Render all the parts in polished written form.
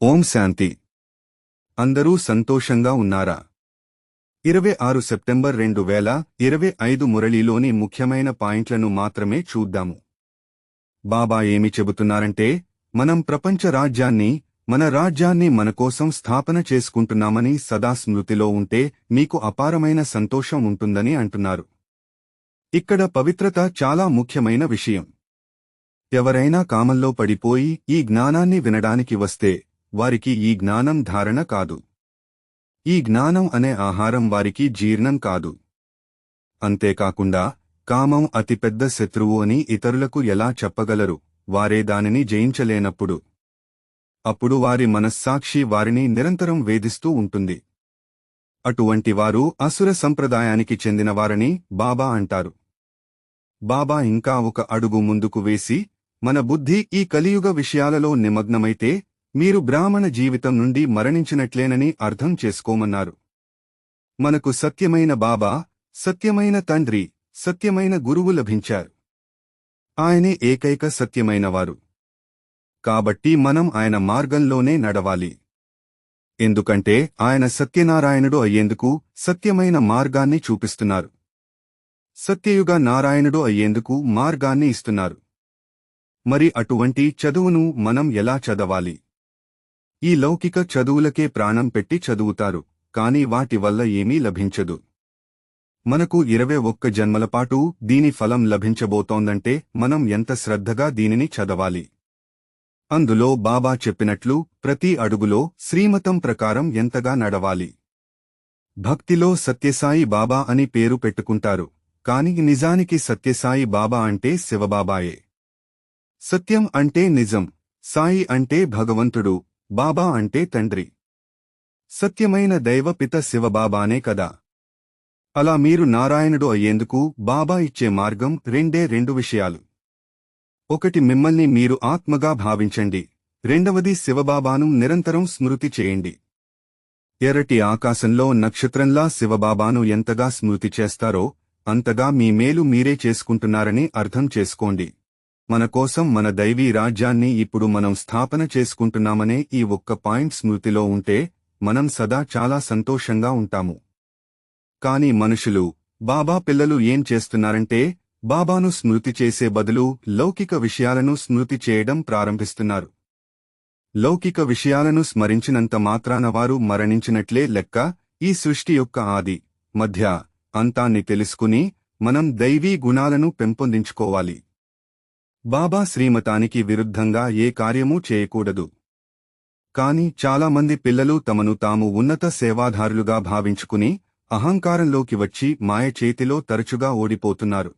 ఓం శాంతి. అందరూ సంతోషంగా ఉన్నారా? 26 సెప్టెంబర్ 2025 మురళీలోని ముఖ్యమైన పాయింట్లను మాత్రమే చూద్దాము. బాబా ఏమి చెబుతున్నారంటే, మనం ప్రపంచ రాజ్యాన్ని, మన రాజ్యాన్ని మనకోసం స్థాపన చేసుకుంటున్నామని సదా స్మృతిలో ఉంటే మీకు అపారమైన సంతోషం ఉంటుందని అంటున్నారు. ఇక్కడ పవిత్రత చాలా ముఖ్యమైన విషయం. ఎవరైనా కామంలో పడిపోయి ఈ జ్ఞానాన్ని వినడానికి వస్తే వారికి ఈ జ్ఞానం ధారణ కాదు. ఈ జ్ఞానం అనే ఆహారం వారికి జీర్ణం కాదు. అంతేకాకుండా కామం అతిపెద్ద శత్రువు అని ఇతరులకు ఎలా చెప్పగలరు, వారే దానిని జయించలేనప్పుడు? అప్పుడు వారి మనస్సాక్షి వారిని నిరంతరం వేధిస్తూ ఉంటుంది. అటువంటి వారు అసుర సంప్రదాయానికి చెందినవారని బాబా అంటారు. బాబా ఇంకా ఒక అడుగు ముందుకు వేసి, మన బుద్ధి ఈ కలియుగ విషయాలలో నిమగ్నమైతే మీరు బ్రాహ్మణ జీవితం నుండి మరణించినట్లేనని అర్థం చేసుకోమన్నారు. మనకు సత్యమైన బాబా, సత్యమైన తండ్రి, సత్యమైన గురువు లభించారు. ఆయనే ఏకైక సత్యమైనవారు. కాబట్టి మనం ఆయన మార్గంలోనే నడవాలి. ఎందుకంటే ఆయన సత్యనారాయణుడు అయ్యేందుకు సత్యమైన మార్గాన్ని చూపిస్తున్నారు. సత్యయుగ నారాయణుడు అయ్యేందుకు మార్గాన్ని ఇస్తున్నారు. మరి అటువంటి చదువును మనం ఎలా చదవాలి? ఈ లౌకిక చదువులకే ప్రాణం పెట్టి చదువుతారు, కాని వాటి వల్ల ఏమీ లభించదు. మనకు 21 జన్మలపాటు దీని ఫలం లభించబోతోందంటే మనం ఎంత శ్రద్ధగా దీనిని చదవాలి. అందులో బాబా చెప్పినట్లు ప్రతి అడుగులో శ్రీమతం ప్రకారం ఎంతగా నడవాలి. భక్తిలో సత్యసాయి బాబా అని పేరు పెట్టుకుంటారు, కాని నిజానికి సత్యసాయి బాబా అంటే శివబాబాయే. సత్యం అంటే నిజం, సాయి అంటే భగవంతుడు, బాబా అంటే తండ్రి. సత్యమైన దైవపిత శివబాబానే కదా. అలా మీరు నారాయణుడు అయ్యేందుకు బాబా ఇచ్చే మార్గం రెండు విషయాలు. ఒకటి, మిమ్మల్ని మీరు ఆత్మగా భావించండి. రెండవది, శివబాబాను నిరంతరం స్మృతి చేయండి. ఎర్రటి ఆకాశంలో నక్షత్రంలా శివబాబాను ఎంతగా స్మృతి చేస్తారో అంతగా మీ మేలు మీరే చేసుకుంటున్నారని అర్థం చేసుకోండి. మన కోసం మన దైవీ రాజ్యాన్ని ఇప్పుడు మనం స్థాపన చేసుకుంటున్నామనే ఈ ఒక్క పాయింట్ స్మృతిలో ఉంటే మనం సదా చాలా సంతోషంగా ఉంటాము. కాని మనుషులు, బాబా పిల్లలు ఏం చేస్తున్నారంటే బాబాను స్మృతి చేసే బదులు లౌకిక విషయాలను స్మృతి చేయడం ప్రారంభిస్తున్నారు. లౌకిక విషయాలను స్మరించినంత మాత్రాన వారు మరణించినట్లే లెక్క. ఈ సృష్టి యొక్క ఆది, మధ్య, అంతాన్ని తెలుసుకుని మనం దైవీ గుణాలను పెంపొందించుకోవాలి. బాబా శ్రీమతానికి విరుద్ధంగా ఏ కార్యమూ చేయకూడదు. కాని చాలామంది పిల్లలు తమను తాము ఉన్నత సేవాధారులుగా భావించుకుని అహంకారంలోకి వచ్చి మాయ చేతిలో తరచుగా ఓడిపోతున్నారు.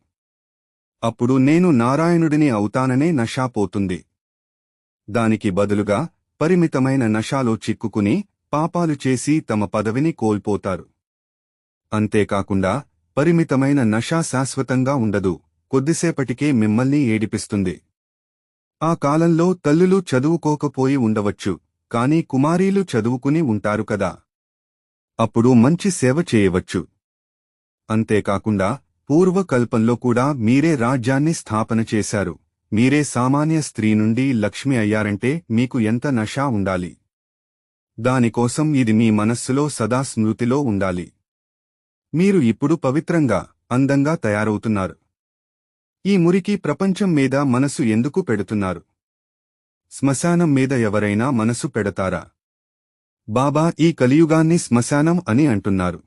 అప్పుడు నేను నారాయణుడిని అవుతాననే నషా పోతుంది. దానికి బదులుగా పరిమితమైన నషాలో చిక్కుకుని పాపాలు చేసి తమ పదవిని కోల్పోతారు. అంతేకాకుండా పరిమితమైన నషా శాశ్వతంగా ఉండదు, కొద్దిసేపటికే మిమ్మల్ని ఏడిపిస్తుంది. ఆ కాలంలో తల్లులు చదువుకోకపోయి ఉండవచ్చు, కాని కుమారీలు చదువుకుని ఉంటారు కదా. అప్పుడు మంచి సేవ చేయవచ్చు. అంతేకాకుండా పూర్వకల్పంలో కూడా మీరే రాజ్యాన్ని స్థాపన చేశారు. మీరే సామాన్య స్త్రీ నుండి లక్ష్మి అయ్యారంటే మీకు ఎంత నషా ఉండాలి. దానికోసం ఇది మీ మనస్సులో సదా స్మృతిలో ఉండాలి. మీరు ఇప్పుడు పవిత్రంగా, అందంగా తయారవుతున్నారు. ఈ మురికి ప్రపంచం మీద మనసు ఎందుకు పెడుతున్నారు? శ్మశానం మీద ఎవరైనా మనసు పెడతారా? బాబా ఈ కలియుగాన్ని శ్మశానం అని అంటున్నారు.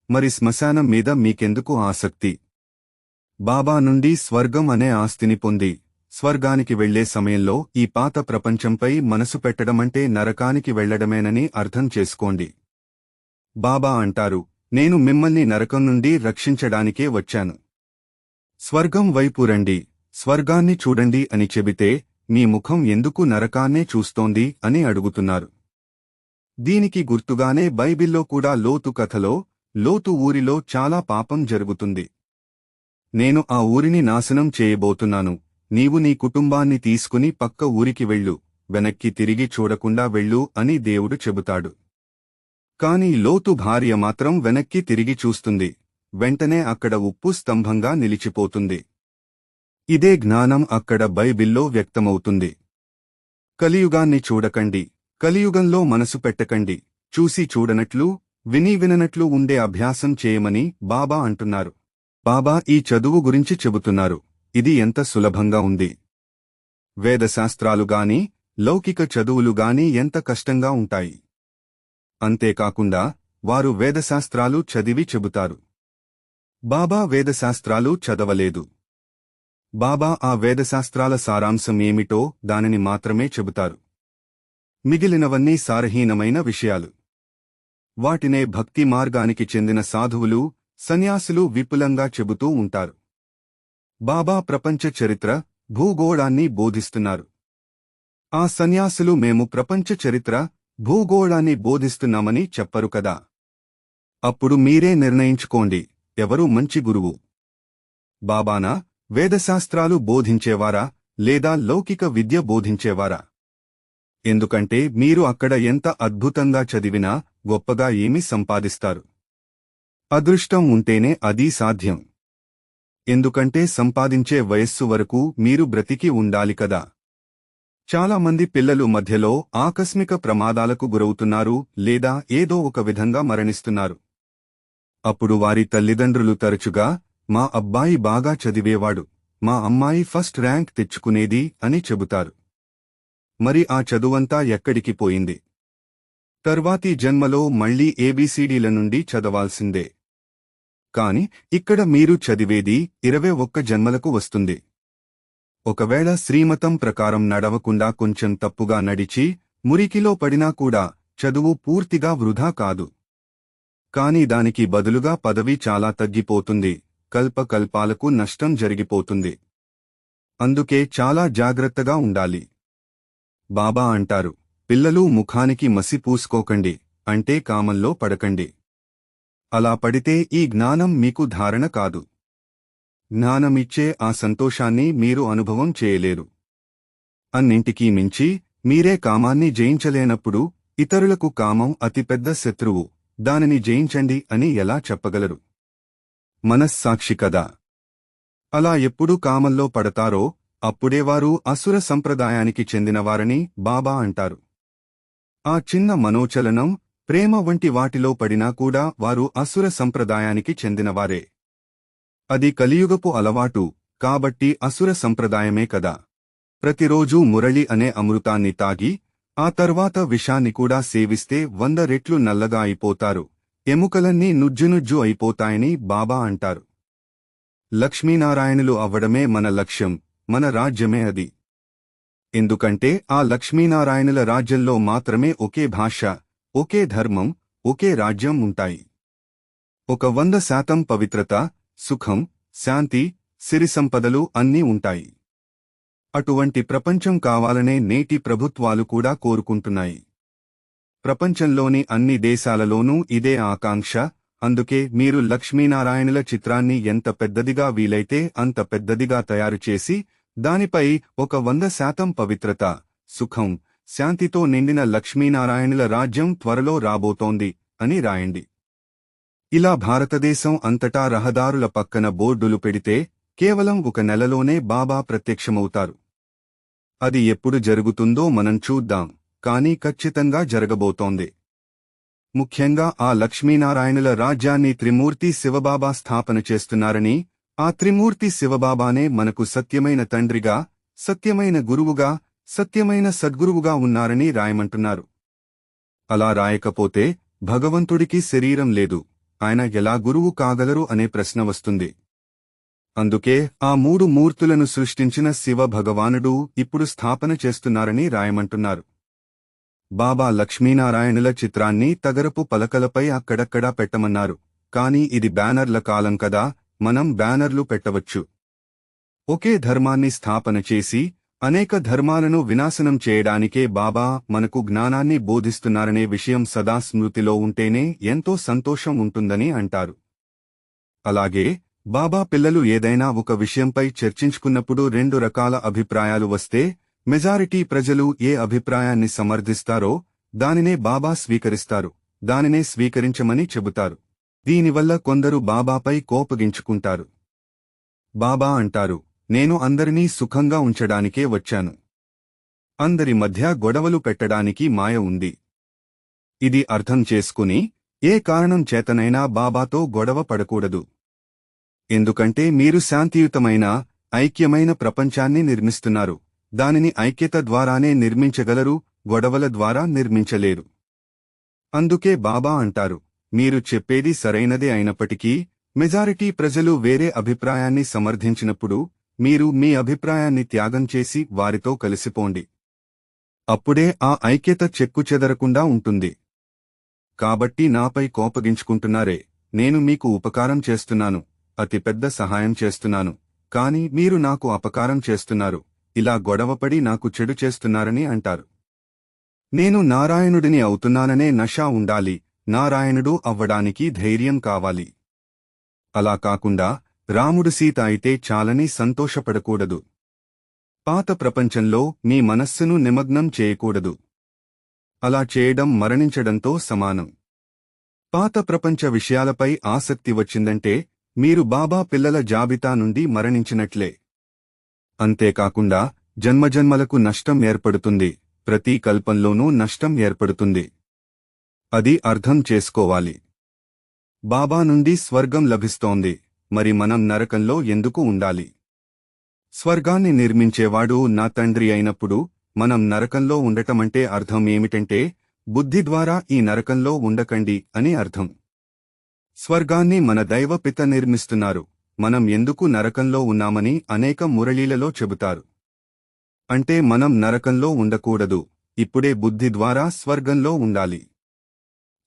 మరి శ్మశానం మీద మీకెందుకు ఆసక్తి? బాబా నుండి స్వర్గం అనే ఆస్తిని పొంది స్వర్గానికి వెళ్లే సమయంలో ఈ పాత ప్రపంచంపై మనసు పెట్టడమంటే నరకానికి వెళ్లడమేనని అర్థం చేసుకోండి. బాబా అంటారు, నేను మిమ్మల్ని నరకం నుండి రక్షించడానికే వచ్చాను. స్వర్గం వైపు రండి, స్వర్గాన్ని చూడండి అని చెబితే మీ ముఖం ఎందుకు నరకాన్నే చూస్తోంది అని అడుగుతున్నారు. దీనికి గుర్తుగానే బైబిల్లో కూడా లోతు కథలో లోతు ఊరిలో చాలా పాపం జరుగుతుంది. నేను ఆ ఊరిని నాశనం చేయబోతున్నాను, నీవు నీ కుటుంబాన్ని తీసుకుని పక్క ఊరికి వెళ్ళు, వెనక్కి తిరిగి చూడకుండా వెళ్ళు అని దేవుడు చెబుతాడు. కాని లోతు భార్య మాత్రం వెనక్కి తిరిగి చూస్తుంది. వెంటనే అక్కడ ఉప్పు స్తంభంగా నిలిచిపోతుంది. ఇదే జ్ఞానం అక్కడ బైబిల్లో వ్యక్తమవుతుంది. కలియుగాన్ని చూడకండి, కలియుగంలో మనసు పెట్టకండి, చూసి చూడనట్లు, విని విననట్లు ఉండే అభ్యాసం చేయమని బాబా అంటున్నారు. బాబా ఈ చదువు గురించి చెబుతున్నారు. ఇది ఎంత సులభంగా ఉంది. వేదశాస్త్రాలుగాని లౌకిక చదువులుగాని ఎంత కష్టంగా ఉంటాయి. అంతేకాకుండా వారు వేదశాస్త్రాలు చదివి చెబుతారు. బాబా వేదశాస్త్రాలు చదవలేదు. బాబా ఆ వేదశాస్త్రాల సారాంశం ఏమిటో దానిని మాత్రమే చెబుతారు. మిగిలినవన్నీ సారహీనమైన విషయాలు. వాటినే భక్తి మార్గానికి చెందిన సాధువులు, సన్యాసులు విపులంగా చెబుతూ ఉంటారు. బాబా ప్రపంచ చరిత్ర, భూగోళాన్ని బోధిస్తున్నారు. ఆ సన్యాసులు మేము ప్రపంచ చరిత్ర, భూగోళాన్ని బోధిస్తున్నామని చెప్పరు కదా. అప్పుడు మీరే నిర్ణయించుకోండి, ఎవరు మంచి గురువు? బాబానా, వేదశాస్త్రాలు బోధించేవారా, లేదా లౌకిక విద్య బోధించేవారా? ఎందుకంటే మీరు అక్కడ ఎంత అద్భుతంగా చదివినా గొప్పగా ఏమి సంపాదిస్తారు? అదృష్టం ఉంటేనే అది సాధ్యం. ఎందుకంటే సంపాదించే వయస్సు వరకు మీరు బ్రతికి ఉండాలి కదా. చాలామంది పిల్లలు మధ్యలో ఆకస్మిక ప్రమాదాలకు గురవుతున్నారు లేదా ఏదో ఒక విధంగా మరణిస్తున్నారు. అప్పుడు వారి తల్లిదండ్రులు తరచుగా, మా అబ్బాయి బాగా చదివేవాడు, మా అమ్మాయి ఫస్ట్ ర్యాంక్ తెచ్చుకునేది అని చెబుతారు. మరి ఆ చదువంతా ఎక్కడికి పోయింది? తర్వాతి జన్మలో మళ్లీ ఏబీసీడీల నుండి చదవాల్సిందే. కాని ఇక్కడ మీరు చదివేది 21 జన్మలకు వస్తుంది. ఒకవేళ శ్రీమతం ప్రకారం నడవకుండా కొంచెం తప్పుగా నడిచి మురికిలో పడినా కూడా చదువు పూర్తిగా వృధా కాదు. కాని దానికి బదులుగా పదవి చాలా తగ్గిపోతుంది, కల్పకల్పాలకు నష్టం జరిగిపోతుంది. అందుకే చాలా జాగ్రత్తగా ఉండాలి. బాబా అంటారు, పిల్లలు ముఖానికి మసి పూసుకోకండి, అంటే కామంలో పడకండి. అలా పడితే ఈ జ్ఞానం మీకు ధారణ కాదు. జ్ఞానమిచ్చే ఆ సంతోషాన్ని మీరు అనుభవం చేయలేరు. అన్నింటికీ మించి మీరే కామాన్ని జయించలేనప్పుడు ఇతరులకు కామం అతిపెద్ద శత్రువు, దానిని జయించండి అని ఎలా చెప్పగలరు? మనస్సాక్షి కదా. అలా ఎప్పుడు కామంలో పడతారో అప్పుడే వారు అసుర సంప్రదాయానికి చెందినవారని బాబా అంటారు. ఆ చిన్న మనోచలనం, ప్రేమ వంటి వాటిలో పడినా కూడా వారు అసుర సంప్రదాయానికి చెందినవారే. అది కలియుగపు అలవాటు, కాబట్టి అసుర సంప్రదాయమే కదా. ప్రతిరోజూ మురళి అనే అమృతాన్ని తాగి ఆ తర్వాత విషాన్ని కూడా సేవిస్తే 100 రెట్లు నల్లగా అయిపోతారు, ఎముకలన్నీ నుజ్జునుజ్జు అయిపోతాయని బాబా అంటారు. లక్ష్మీనారాయణులు అవ్వడమే మన లక్ష్యం, మన రాజ్యమే అది. ఎందుకంటే ఆ లక్ష్మీనారాయణుల రాజ్యంలో మాత్రమే ఒకే భాష, ఒకే ధర్మం, ఒకే రాజ్యం ఉంటాయి. ఒక 100% పవిత్రత, సుఖం, శాంతి, సిరి సంపదలు అన్నీ ఉంటాయి. అటువంటి ప్రపంచం కావాలనే నేటి ప్రభుత్వాలు కూడా కోరుకుంటున్నాయి. ప్రపంచంలోని అన్ని దేశాలలోనూ ఇదే ఆకాంక్ష. అందుకే మీరు లక్ష్మీనారాయణుల చిత్రాన్ని ఎంత పెద్దదిగా వీలైతే అంత పెద్దదిగా తయారుచేసి దానిపై ఒక 100% పవిత్రత, సుఖం, శాంతితో నిండిన లక్ష్మీనారాయణుల రాజ్యం త్వరలో రాబోతోంది అని రాయండి. ఇలా భారతదేశం అంతటా రహదారుల పక్కన బోర్డులు పెడితే కేవలం 1 నెలలోనే బాబా ప్రత్యక్షమవుతారు. అది ఎప్పుడు జరుగుతుందో మనం చూద్దాం, కానీ ఖచ్చితంగా జరగబోతోంది. ముఖ్యంగా ఆ లక్ష్మీనారాయణుల రాజ్యాన్ని త్రిమూర్తి శివబాబా స్థాపన చేస్తున్నారని, ఆ త్రిమూర్తి శివబాబానే మనకు సత్యమైన తండ్రిగా, సత్యమైన గురువుగా, సత్యమైన సద్గురువుగా ఉన్నారని రాయమంటున్నారు. అలా రాయకపోతే భగవంతుడికి శరీరం లేదు, ఆయన ఎలా గురువు కాగలరు అనే ప్రశ్న వస్తుంది. అందుకే ఆ 3 మూర్తులను సృష్టించిన శివ భగవానుడు ఇప్పుడు స్థాపన చేస్తున్నారని రాయమంటున్నారు. బాబా లక్ష్మీనారాయణుల చిత్రాన్ని తగరపు పలకలపై అక్కడక్కడా పెట్టమన్నారు. కాని ఇది బ్యానర్ల కాలం కదా, మనం బ్యానర్లు పెట్టవచ్చు. ఒకే ధర్మాన్ని స్థాపన చేసి అనేక ధర్మాలను వినాశనం చేయడానికే బాబా మనకు జ్ఞానాన్ని బోధిస్తున్నారనే విషయం సదా స్మృతిలో ఉంటేనే ఎంతో సంతోషం ఉంటుందని అంటారు. అలాగే బాబా పిల్లలు ఏదైనా ఒక విషయంపై చర్చించుకున్నప్పుడు 2 రకాల అభిప్రాయాలు వస్తే మెజారిటీ ప్రజలు ఏ అభిప్రాయాన్ని సమర్థిస్తారో దానినే బాబా స్వీకరిస్తారు, దానినే స్వీకరించమని చెబుతారు. దీనివల్ల కొందరు బాబాపై కోపగించుకుంటారు. బాబా అంటారు, నేను అందరినీ సుఖంగా ఉంచడానికే వచ్చాను. అందరి మధ్య గొడవలు పెట్టడానికి మాయ ఉంది. ఇది అర్థం చేసుకుని ఏ కారణం చేతనైనా బాబాతో గొడవ పడకూడదు. ఎందుకంటే మీరు శాంతియుతమైన ఐక్యమైన ప్రపంచాన్ని నిర్మిస్తున్నారు. దానిని ఐక్యత ద్వారానే నిర్మించగలరు, గొడవల ద్వారా నిర్మించలేరు. అందుకే బాబా అంటారు, మీరు చెప్పేది సరైనదే అయినప్పటికీ మెజారిటీ ప్రజలు వేరే అభిప్రాయాన్ని సమర్థించినప్పుడు మీరు మీ అభిప్రాయాన్ని త్యాగం చేసి వారితో కలిసిపోండి. అప్పుడే ఆ ఐక్యత చెక్కుచెదరకుండా ఉంటుంది. కాబట్టి నాపై కోపగించుకుంటున్నారే, నేను మీకు ఉపకారం చేస్తున్నాను, అతిపెద్ద సహాయం చేస్తున్నాను, కాని మీరు నాకు అపకారం చేస్తున్నారు, ఇలా గొడవపడి నాకు చెడు చేస్తున్నారని అంటారు. నేను నారాయణుడిని అవుతున్నాననే నష ఉండాలి, నారాయణుడు అవ్వడానికి ధైర్యం కావాలి. అలా కాకుండా రాముడు సీత అయితే చాలని సంతోషపడకూడదు. పాత ప్రపంచంలో మీ మనస్సును నిమగ్నం చేయకూడదు. అలా చేయడం మరణించడంతో సమానం. పాత ప్రపంచ విషయాలపై ఆసక్తి వచ్చిందంటే మీరు బాబా పిల్లల జాబితా నుండి మరణించినట్లే. అంతేకాకుండా జన్మజన్మలకు నష్టం ఏర్పడుతుంది, ప్రతి కల్పంలోనూ నష్టం ఏర్పడుతుంది. అది అర్థం చేసుకోవాలి. బాబా నుండి స్వర్గం లభిస్తోంది, మరి మనం నరకంలో ఎందుకు ఉండాలి? స్వర్గాన్ని నిర్మించేవాడు నా తండ్రి అయినప్పుడు మనం నరకంలో ఉండటమంటే అర్థం ఏమిటంటే బుద్ధి ద్వారా ఈ నరకంలో ఉండకండి అని అర్థం. స్వర్గాన్ని మన దైవపిత నిర్మిస్తున్నారు, మనం ఎందుకు నరకంలో ఉన్నామని అనేక మురళీలలో చెబుతారు. అంటే మనం నరకంలో ఉండకూడదు, ఇప్పుడే బుద్ధి ద్వారా స్వర్గంలో ఉండాలి.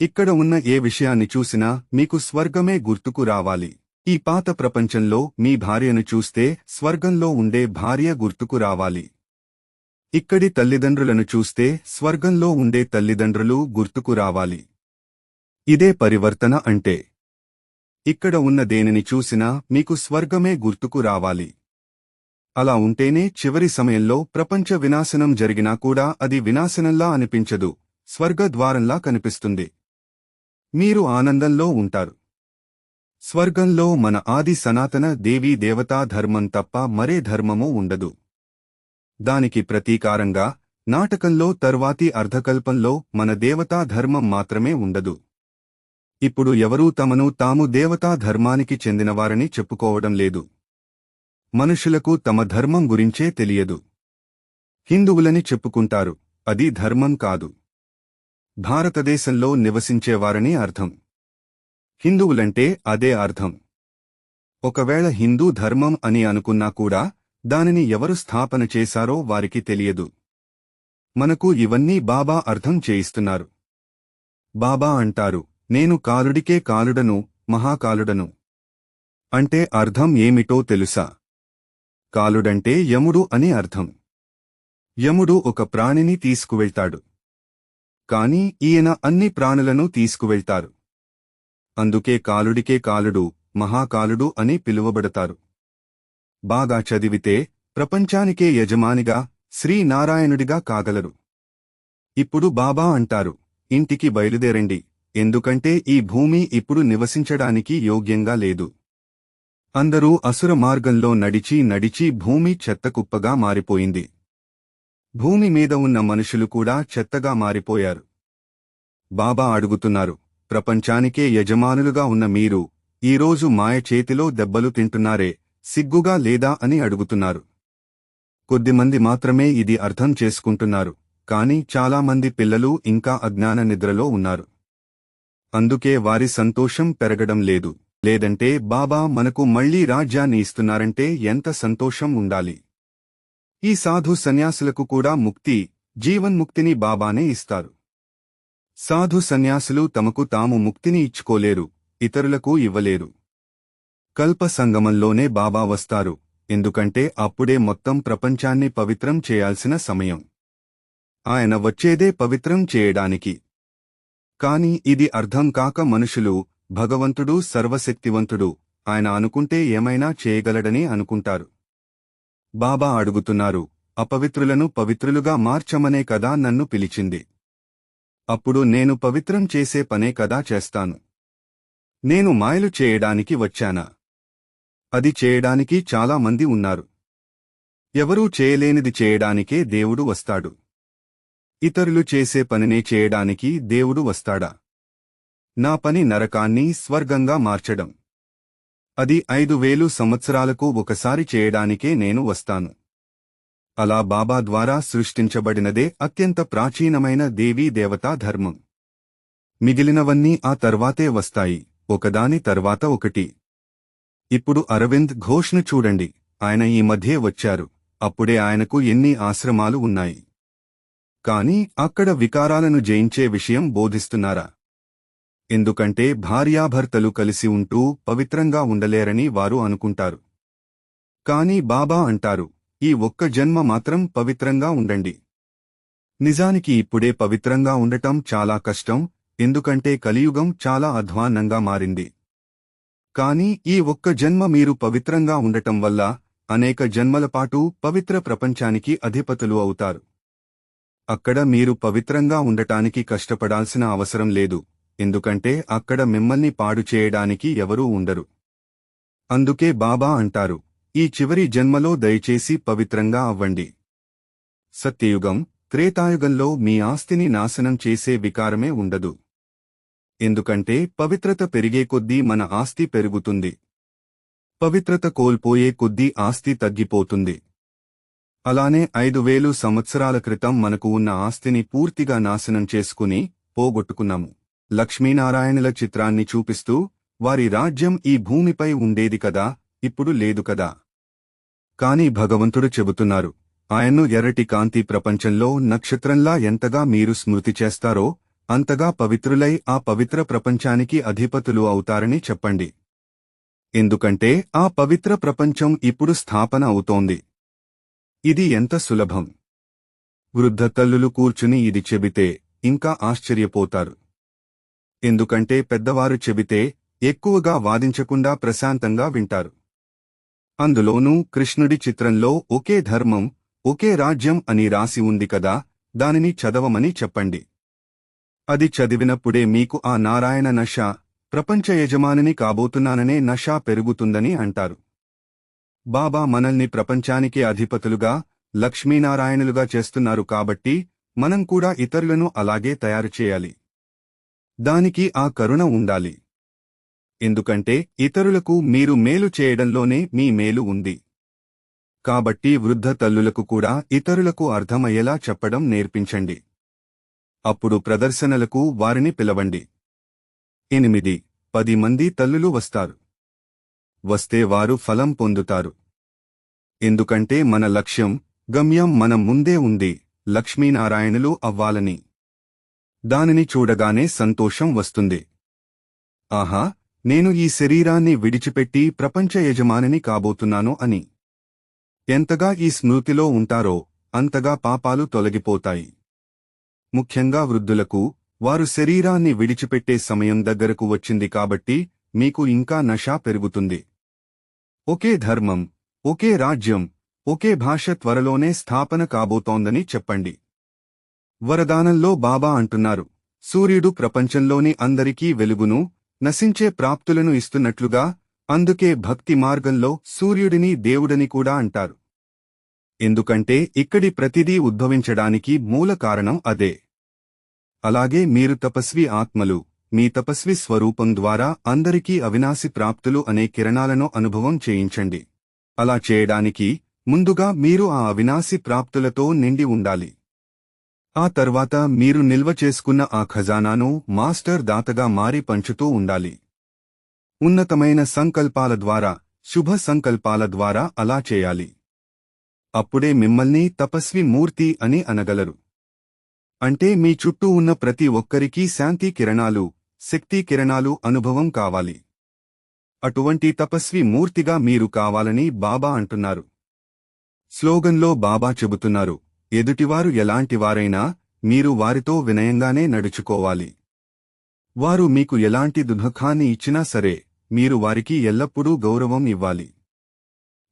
ఇక్కడ ఉన్న ఏ విషయాన్ని చూసినా మీకు స్వర్గమే గుర్తుకు రావాలి. ఈ పాత ప్రపంచంలో మీ భార్యను చూస్తే స్వర్గంలో ఉండే భార్య గుర్తుకు రావాలి. ఇక్కడి తల్లిదండ్రులను చూస్తే స్వర్గంలో ఉండే తల్లిదండ్రులు గుర్తుకు రావాలి. ఇదే పరివర్తన అంటే. ఇక్కడ ఉన్న దేనిని చూసినా మీకు స్వర్గమే గుర్తుకు రావాలి. అలా ఉంటేనే చివరి సమయంలో ప్రపంచ వినాశనం జరిగినా కూడా అది వినాశనంలా అనిపించదు, స్వర్గద్వారంలా కనిపిస్తుంది. మీరు ఆనందంలో ఉంటారు. స్వర్గంలో మన ఆది సనాతన దేవీ దేవతా ధర్మం తప్ప మరే ధర్మమూ ఉండదు. దానికి ప్రతీకారంగా నాటకంలో తర్వాతి అర్ధకల్పంలో మన దేవతా ధర్మం మాత్రమే ఉండదు. ఇప్పుడు ఎవరూ తమను తాము దేవతా ధర్మానికి చెందినవారని చెప్పుకోవడం లేదు. మనుషులకు తమ ధర్మం గురించే తెలియదు. హిందువులని చెప్పుకుంటారు, అది ధర్మం కాదు. భారతదేశంలో నివసించేవారని అర్థం. హిందువులంటే అదే అర్థం. ఒకవేళ హిందూ ధర్మం అని అనుకున్నా కూడా దానిని ఎవరు స్థాపన చేశారో వారికి తెలియదు. మనకు ఇవన్నీ బాబా అర్థం చేయిస్తున్నారు. బాబా అంటారు, నేను కాలుడికే కాలుడను, మహాకాలుడను. అంటే అర్థం ఏమిటో తెలుసా? కాలుడంటే యముడు అని అర్థం. యముడు ఒక ప్రాణిని తీసుకువెళ్తాడు. కాని ఈయన అన్ని ప్రాణులను తీసుకువెళ్తారు. అందుకే కాలుడికే కాలుడు, మహాకాలుడు అని పిలువబడతారు. బాగా చదివితే ప్రపంచానికే యజమానిగా శ్రీనారాయణుడిగా కాగలరు. ఇప్పుడు బాబా అంటారు, ఇంటికి బయలుదేరండి, ఎందుకంటే ఈ భూమి ఇప్పుడు నివసించడానికి యోగ్యంగా లేదు. అందరూ అసుర మార్గంలో నడిచి నడిచి భూమి చెత్తకుప్పగా మారిపోయింది. భూమి మీద ఉన్న మనుషులు కూడా చెత్తగా మారిపోయారు. బాబా అడుగుతున్నారు, ప్రపంచానికే యజమానులుగా ఉన్న మీరు ఈరోజు మాయ చేతిలో దెబ్బలు తింటున్నారే, సిగ్గుగా లేదా అని అడుగుతున్నారు. కొద్దిమంది మాత్రమే ఇది అర్థం చేసుకుంటున్నారు, కాని చాలామంది పిల్లలు ఇంకా అజ్ఞాన నిద్రలో ఉన్నారు. అందుకే వారి సంతోషం పెరగడం లేదు. లేదంటే బాబా మనకు మళ్లీ రాజ్యాన్ని ఇస్తున్నారంటే ఎంత సంతోషం ఉండాలి. ఈ సాధు సన్యాసులకు కూడా ముక్తి, జీవన్ముక్తిని బాబానే ఇస్తారు. సాధు సన్యాసులు తమకు తాము ముక్తిని ఇచ్చుకోలేరు, ఇతరులకు ఇవ్వలేరు. కల్ప సంగమంలోనే బాబా వస్తారు, ఎందుకంటే అప్పుడే మొత్తం ప్రపంచాన్ని పవిత్రం చేయాల్సిన సమయం. ఆయన వచ్చేదే పవిత్రం చేయడానికి. కాని ఇది అర్థం కాక మనుషులు భగవంతుడు సర్వశక్తివంతుడు, ఆయన అనుకుంటే ఏమైనా చేయగలడని అనుకుంటారు. బాబా అడుగుతున్నారు, అపవిత్రులను పవిత్రులుగా మార్చమనే కదా నన్ను పిలిచింది. అప్పుడు నేను పవిత్రం చేసే పనే కదా చేస్తాను. నేను మాయలు చేయడానికి వచ్చానా? అది చేయడానికి చాలా మంది ఉన్నారు. ఎవరూ చేయలేనిది చేయడానికే దేవుడు వస్తాడు. ఇతరులు చేసే పనినే చేయడానికి దేవుడు వస్తాడా? నా పని నరకాన్ని స్వర్గంగా మార్చడం. అది 5000 సంవత్సరాలకు ఒకసారి చేయడానికే నేను వస్తాను. అలా బాబా ద్వారా సృష్టించబడినదే అత్యంత ప్రాచీనమైన దేవీ దేవతా ధర్మం. మిగిలినవన్నీ ఆ తర్వాతే వస్తాయి, ఒకదాని తర్వాత ఒకటి. ఇప్పుడు అరవింద్ ఘోష్ను చూడండి, ఆయన ఈ మధ్యే వచ్చారు. అప్పుడే ఆయనకు ఎన్ని ఆశ్రమాలు ఉన్నాయి. కాని అక్కడ వికారాలను జయించే విషయం బోధిస్తున్నారా? ఎందుకంటే భార్యాభర్తలు కలిసి ఉంటూ పవిత్రంగా ఉండలేరని వారు అనుకుంటారు. కాని బాబా అంటారు, ఈ ఒక్క జన్మ మాత్రం పవిత్రంగా ఉండండి. నిజానికి ఇప్పుడే పవిత్రంగా ఉండటం చాలా కష్టం, ఎందుకంటే కలియుగం చాలా అధ్వాన్నంగా మారింది. కాని ఈ ఒక్క జన్మ మీరు పవిత్రంగా ఉండటం వల్ల అనేక జన్మలపాటు పవిత్ర ప్రపంచానికి అధిపతులు అవుతారు. అక్కడ మీరు పవిత్రంగా ఉండటానికి కష్టపడాల్సిన అవసరం లేదు, ఎందుకంటే అక్కడ మిమ్మల్ని పాడు చేయడానికి ఎవరూ ఉండరు. అందుకే బాబా అంటారు, ఈ చివరి జన్మలో దయచేసి పవిత్రంగా అవ్వండి. సత్యయుగం, త్రేతాయుగంలో మీ ఆస్తిని నాశనం చేసే వికారమే ఉండదు. ఎందుకంటే పవిత్రత పెరిగే కొద్దీ మన ఆస్తి పెరుగుతుంది. పవిత్రత కోల్పోయే కొద్దీ ఆస్తి తగ్గిపోతుంది. అలానే 5000 సంవత్సరాల క్రితం మనకు ఉన్న ఆస్తిని పూర్తిగా నాశనం చేసుకుని పోగొట్టుకున్నాము. లక్ష్మీనారాయణుల చిత్రాన్ని చూపిస్తూ, వారి రాజ్యం ఈ భూమిపై ఉండేది కదా, ఇప్పుడు లేదు కదా. కాని భగవంతుడు చెబుతున్నారు, ఆయన్ను ఎర్రటి కాంతి ప్రపంచంలో నక్షత్రంలా ఎంతగా మీరు స్మృతి చేస్తారో అంతగా పవిత్రులై ఆ పవిత్ర ప్రపంచానికి అధిపతులు అవుతారని చెప్పండి. ఎందుకంటే ఆ పవిత్ర ప్రపంచం ఇప్పుడు స్థాపన అవుతోంది. ఇది ఎంత సులభం! వృద్ధ తల్లులు కూర్చుని ఇది చెబితే ఇంకా ఆశ్చర్యపోతారు. ఎందుకంటే పెద్దవారు చెబితే ఎక్కువగా వాదించకుండా ప్రశాంతంగా వింటారు. అందులోనూ కృష్ణుడి చిత్రంలో ఒకే ధర్మం, ఒకే రాజ్యం అని రాసి ఉంది కదా, దానిని చదవమని చెప్పండి. అది చదివినప్పుడే మీకు ఆ నారాయణ నష, ప్రపంచ యజమానిని కాబోతున్నాననే నష పెరుగుతుందని అంటారు. బాబా మనల్ని ప్రపంచానికి అధిపతులుగా, లక్ష్మీనారాయణులుగా చేస్తున్నారు కాబట్టి మనం కూడా ఇతరులను అలాగే తయారు చేయాలి. దానికి ఆ కరుణ ఉండాలి. ఎందుకంటే ఇతరులకు మీరు మేలు చేయడంలోనే మీ మేలు ఉంది. కాబట్టి వృద్ధ తల్లులకు కూడా ఇతరులకు అర్థమయ్యేలా చెప్పడం నేర్పించండి. అప్పుడు ప్రదర్శనలకు వారిని పిలవండి. 8-10 మంది తల్లులు వస్తారు. వస్తే వారు ఫలం పొందుతారు. ఎందుకంటే మన లక్ష్యం, గమ్యం మన ముందే ఉంది, లక్ష్మీనారాయణులు అవ్వాలని. దానిని చూడగానే సంతోషం వస్తుంది. ఆహా, నేను ఈ శరీరాన్ని విడిచిపెట్టి ప్రపంచ యజమానిని కాబోతున్నాను అని. ఎంతగా ఈ స్మృతిలో ఉంటారో అంతగా పాపాలు తొలగిపోతాయి. ముఖ్యంగా వృద్ధులకు, వారు శరీరాన్ని విడిచిపెట్టే సమయం దగ్గరకు వచ్చింది కాబట్టి మీకు ఇంకా నష పెరుగుతుంది. ఒకే ధర్మం, ఒకే రాజ్యం, ఒకే భాష త్వరలోనే స్థాపన కాబోతోందని చెప్పండి. వరదానంలో బాబా అంటున్నారు, సూర్యుడు ప్రపంచంలోని అందరికీ వెలుగును, నశించే ప్రాప్తులను ఇస్తున్నట్లుగా, అందుకే భక్తి మార్గంలో సూర్యుడిని దేవుడని కూడా అంటారు. ఎందుకంటే ఇక్కడి ప్రతిదీ ఉద్భవించడానికి మూల కారణం అదే. అలాగే మీరు తపస్వి ఆత్మలు, మీ తపస్వి స్వరూపం ద్వారా అందరికీ అవినాశి ప్రాప్తులు అనే కిరణాలను అనుభవం చేయించండి. అలా చేయడానికి ముందుగా మీరు ఆ అవినాశి ప్రాప్తులతో నిండి ఉండాలి. ఆ తర్వాత మీరు నిల్వ చేసుకున్న ఆ ఖజానాను మాస్టర్ దాతగా మారి పంచుతూ ఉండాలి. ఉన్నతమైన సంకల్పాల ద్వారా, శుభ సంకల్పాల ద్వారా అలా చేయాలి. అప్పుడే మిమ్మల్ని తపస్వి మూర్తి అని అనగలరు. అంటే మీ చుట్టూ ఉన్న ప్రతి ఒక్కరికీ శాంతి కిరణాలు, శక్తి కిరణాలు అనుభవం కావాలి. అటువంటి తపస్వి మూర్తిగా మీరు కావాలని బాబా అంటున్నారు. స్లోగన్లో బాబా చెబుతున్నారు, ఎదుటివారు ఎలాంటివారైనా మీరు వారితో వినయంగానే నడుచుకోవాలి. వారు మీకు ఎలాంటి దుఃఖాన్ని ఇచ్చినా సరే మీరు వారికి ఎల్లప్పుడూ గౌరవం ఇవ్వాలి.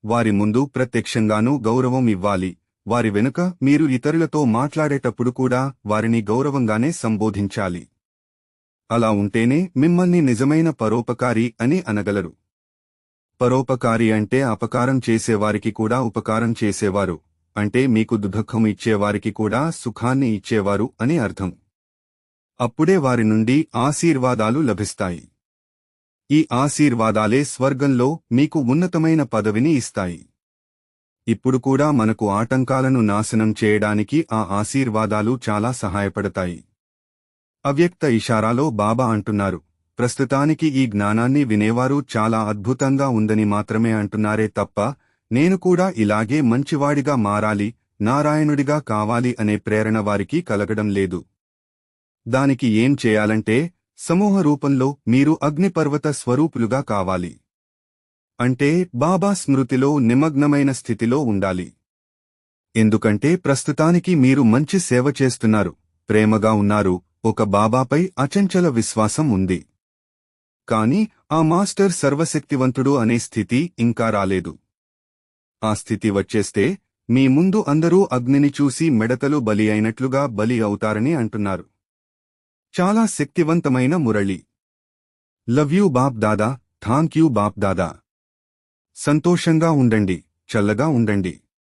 వారి ముందు ప్రత్యక్షంగానూ గౌరవం ఇవ్వాలి. వారి వెనుక మీరు ఇతరులతో మాట్లాడేటప్పుడు కూడా వారిని గౌరవంగానే సంబోధించాలి. అలా ఉంటేనే మిమ్మల్ని నిజమైన పరోపకారి అని అనగలరు. పరోపకారి అంటే అపకారం చేసేవారికి కూడా ఉపకారం చేసేవారు, అంటే మీకు దుఃఖం ఇచ్చేవారికి కూడా సుఖాన్ని ఇచ్చేవారు అని అర్థం. అప్పుడే వారి నుండి ఆశీర్వాదాలు లభిస్తాయి. ఈ ఆశీర్వాదాలే స్వర్గంలో మీకు ఉన్నతమైన పదవిని ఇస్తాయి. ఇప్పుడు కూడా మనకు ఆటంకాలను నాశనం చేయడానికి ఆ ఆశీర్వాదాలు చాలా సహాయపడతాయి. అవ్యక్త ఇషారాలో బాబా అంటున్నారు, ప్రస్తుతానికి ఈ జ్ఞానాన్ని వినేవారు చాలా అద్భుతంగా ఉందని మాత్రమే అంటున్నారే తప్ప, నేను కూడా ఇలాగే మంచివాడిగా మారాలి, నారాయణుడిగా కావాలి అనే ప్రేరణ వారికి కలగడం లేదు. దానికి ఏం చేయాలంటే, సమూహ రూపంలో మీరు అగ్నిపర్వత స్వరూపులుగా కావాలి. అంటే బాబా స్మృతిలో నిమగ్నమైన స్థితిలో ఉండాలి. ఎందుకంటే ప్రస్తుతానికి మీరు మంచి సేవ చేస్తున్నారు, ప్రేమగా ఉన్నారు, ఒక బాబాపై అచంచల విశ్వాసం ఉంది. కాని ఆ మాస్టర్ సర్వశక్తివంతుడు అనే స్థితి ఇంకా రాలేదు. ఆ స్థితి వచ్చేస్తే మీ ముందు అందరూ అగ్నిని చూసి మెడతలు బలి అయినట్లుగా బలి అవుతారని అంటున్నారు. చాలా శక్తివంతమైన మురళి. లవ్ యూ బాప్ దాదా, థాంక్ యూ బాప్ దాదా. సంతోషంగా ఉండండి, చల్లగా ఉండండి.